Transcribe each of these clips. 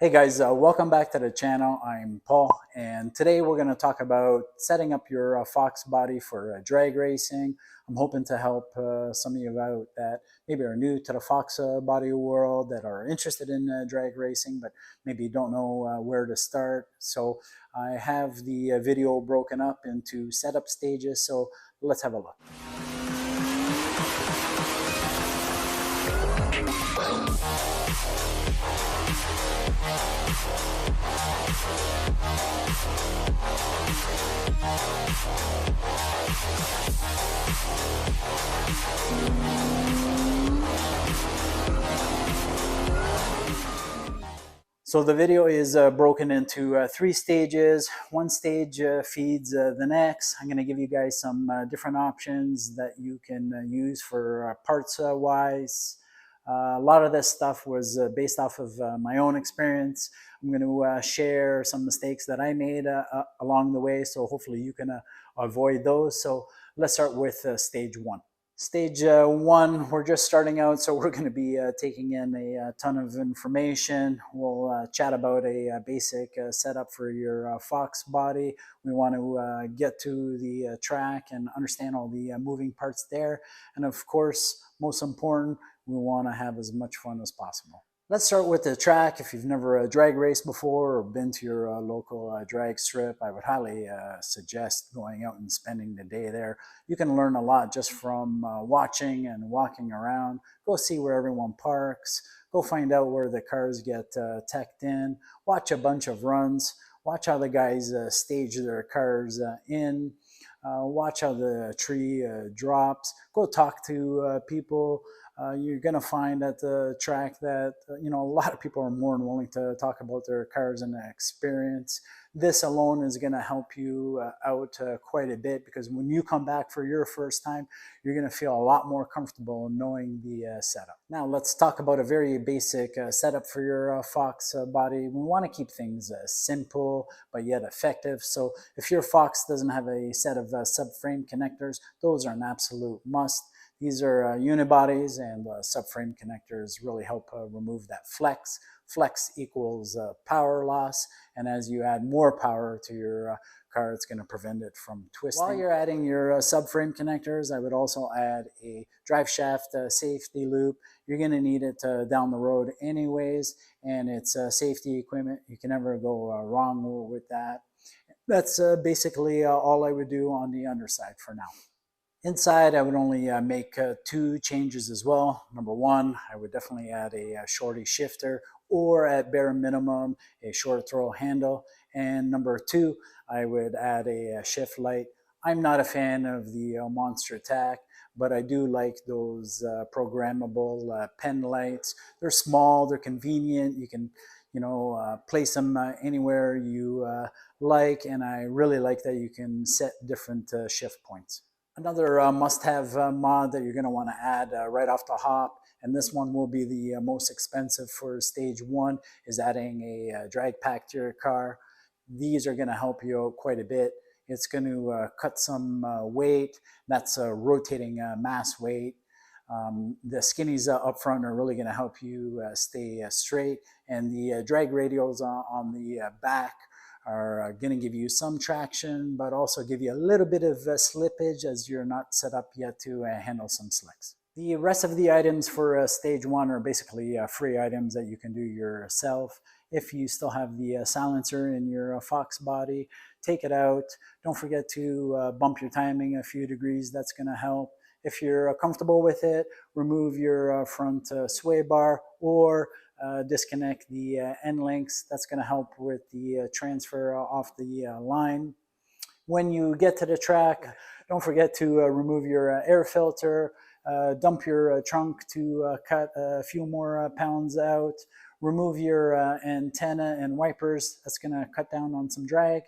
Hey guys, welcome back to the channel. I'm Paul, and today we're going to talk about setting up your Fox body for drag racing. I'm hoping to help some of you out that maybe are new to the Fox body world, that are interested in drag racing, but maybe don't know where to start. So I have the video broken up into setup stages, so let's have a look. So the video is broken into three stages. One stage feeds the next. I'm going to give you guys some different options that you can use for parts wise. A lot of this stuff was based off of my own experience. I'm going to share some mistakes that I made along the way, so hopefully you can avoid those. So let's start with stage one. Stage one, we're just starting out, so we're going to be taking in a ton of information. We'll chat about a basic setup for your Fox body. We want to get to the track and understand all the moving parts there. And of course, most important, we want to have as much fun as possible. Let's start with the track. If you've never drag raced before or been to your local drag strip, I would highly suggest going out and spending the day there. You can learn a lot just from watching and walking around. Go see where everyone parks. Go find out where the cars get teched in. Watch a bunch of runs. Watch how the guys stage their cars in. Watch how the tree drops. Go talk to people. You're going to find at the track that, a lot of people are more than willing to talk about their cars and their experience. This alone is going to help you out quite a bit, because when you come back for your first time, you're going to feel a lot more comfortable knowing the setup. Now let's talk about a very basic setup for your Fox body. We want to keep things simple but yet effective. So if your Fox doesn't have a set of subframe connectors, those are an absolute must. These are unibodies, and subframe connectors really help remove that flex. Flex equals power loss, and as you add more power to your car, it's going to prevent it from twisting. While you're adding your subframe connectors, I would also add a drive shaft safety loop. You're going to need it down the road anyways, and it's safety equipment. You can never go wrong with that. That's basically all I would do on the underside for now. Inside, I would only make two changes as well. Number one, I would definitely add a shorty shifter, or at bare minimum, a short throw handle. And number two, I would add a shift light. I'm not a fan of the Monster Tack, but I do like those programmable pen lights. They're small, they're convenient. You can place them anywhere you like, and I really like that you can set different shift points. Another must-have mod that you're going to want to add right off the hop, and this one will be the most expensive for stage one, is adding a drag pack to your car. These are going to help you out quite a bit. It's going to cut some weight. That's a rotating mass weight. The skinnies up front are really going to help you stay straight, and the drag radials on the back are going to give you some traction, but also give you a little bit of slippage, as you're not set up yet to handle some slicks. The rest of the items for stage one are basically free items that you can do yourself. If you still have the silencer in your Fox body, take it out. Don't forget to bump your timing a few degrees. That's going to help. If you're comfortable with it, remove your front sway bar, or disconnect the end links. That's going to help with the transfer off the line. When you get to the track, don't forget to remove your air filter, dump your trunk to cut a few more pounds out, remove your antenna and wipers. That's going to cut down on some drag.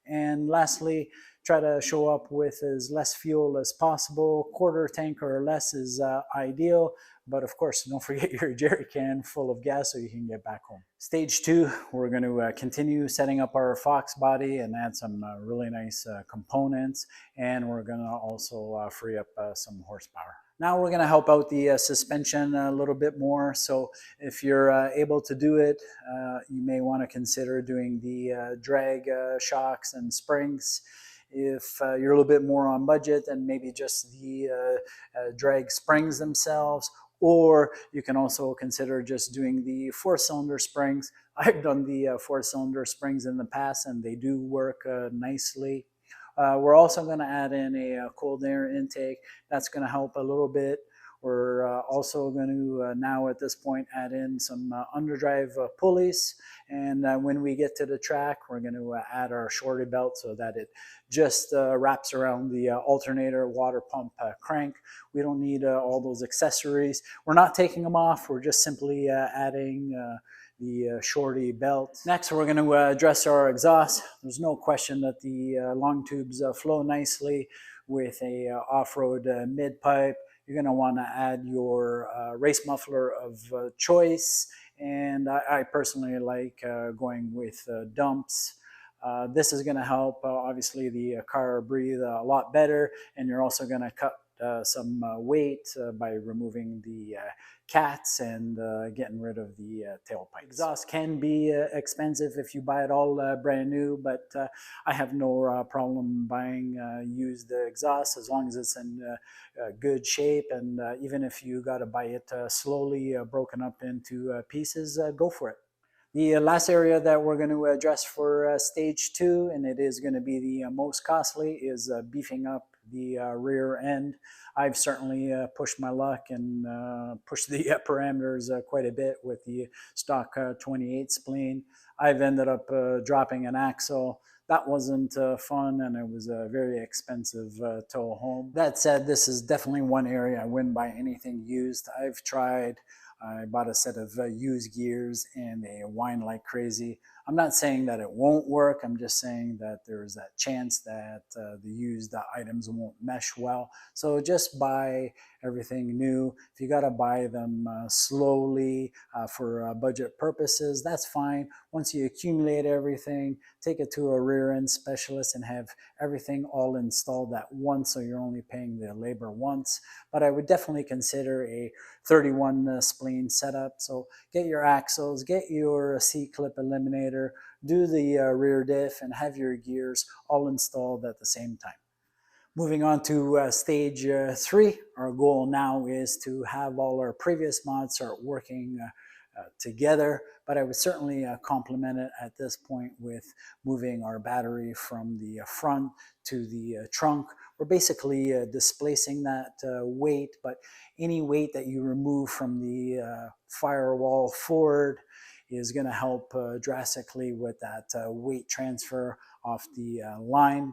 And lastly, try to show up with as less fuel as possible. Quarter tank or less is ideal, but of course, don't forget your jerry can full of gas so you can get back home. Stage two, we're going to continue setting up our Fox body and add some really nice components, and we're going to also free up some horsepower. Now we're going to help out the suspension a little bit more. So if you're able to do it, you may want to consider doing the drag shocks and springs. If you're a little bit more on budget, then maybe just the drag springs themselves, or you can also consider just doing the 4-cylinder springs. I've done the 4-cylinder springs in the past, and they do work nicely. We're also going to add in a cold air intake. That's going to help a little bit. We're also going to now at this point add in some underdrive pulleys. And when we get to the track, we're going to add our shorty belt so that it just wraps around the alternator water pump crank. We don't need all those accessories. We're not taking them off. We're just simply adding the shorty belt. Next, we're going to address our exhaust. There's no question that the long tubes flow nicely with a off-road mid pipe. You're going to want to add your race muffler of choice, and I personally like going with dumps. This is going to help obviously the car breathe a lot better, and you're also going to cut some weight by removing the cats and getting rid of the tailpipe. Exhaust can be expensive if you buy it all brand new, but I have no problem buying used exhaust as long as it's in good shape, and even if you got to buy it slowly broken up into pieces, go for it. The last area that we're going to address for stage 2, and it is going to be the most costly, is beefing up the rear end. I've certainly pushed my luck and pushed the parameters quite a bit with the stock 28 spleen. I've ended up dropping an axle. That wasn't fun, and it was a very expensive tow home. That said, this is definitely one area I wouldn't buy anything used. I've tried. I bought a set of used gears and they whine like crazy. I'm not saying that it won't work. I'm just saying that there's that chance that the used items won't mesh well. So just buy everything new. If you got to buy them slowly for budget purposes, that's fine. Once you accumulate everything, take it to a rear end specialist and have everything all installed at once, so you're only paying the labor once. But I would definitely consider a 31 spleen setup. So get your axles, get your C-clip eliminator, do the rear diff, and have your gears all installed at the same time. Moving on to stage 3, our goal now is to have all our previous mods start working together, but I would certainly complement it at this point with moving our battery from the front to the trunk. We're basically displacing that weight, but any weight that you remove from the firewall forward is going to help drastically with that weight transfer off the line.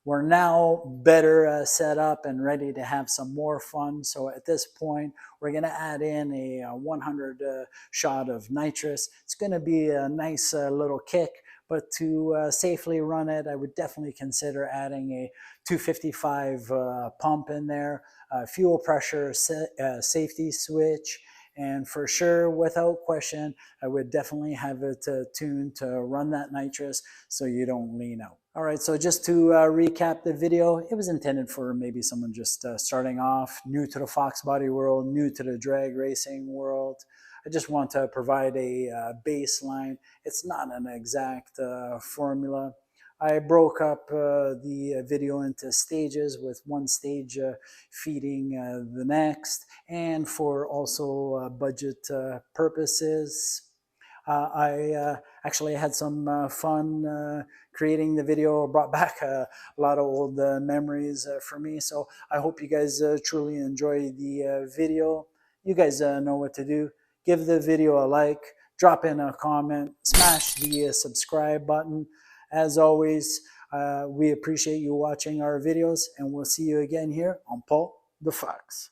We're now better set up and ready to have some more fun. So at this point, we're going to add in a 100 shot of nitrous. It's going to be a nice little kick, but to safely run it, I would definitely consider adding a 255 pump in there, fuel pressure safety switch, and for sure, without question, I would definitely have it tuned to run that nitrous so you don't lean out. All right, so just to recap the video, it was intended for maybe someone just starting off, new to the Foxbody world, new to the drag racing world. I just want to provide a baseline. It's not an exact formula. I broke up the video into stages, with one stage feeding the next, and for also budget purposes. I actually had some fun creating the video, brought back a lot of old memories for me. So I hope you guys truly enjoy the video. You guys know what to do. Give the video a like, drop in a comment, smash the subscribe button. As always, we appreciate you watching our videos, and we'll see you again here on Paul the Fox.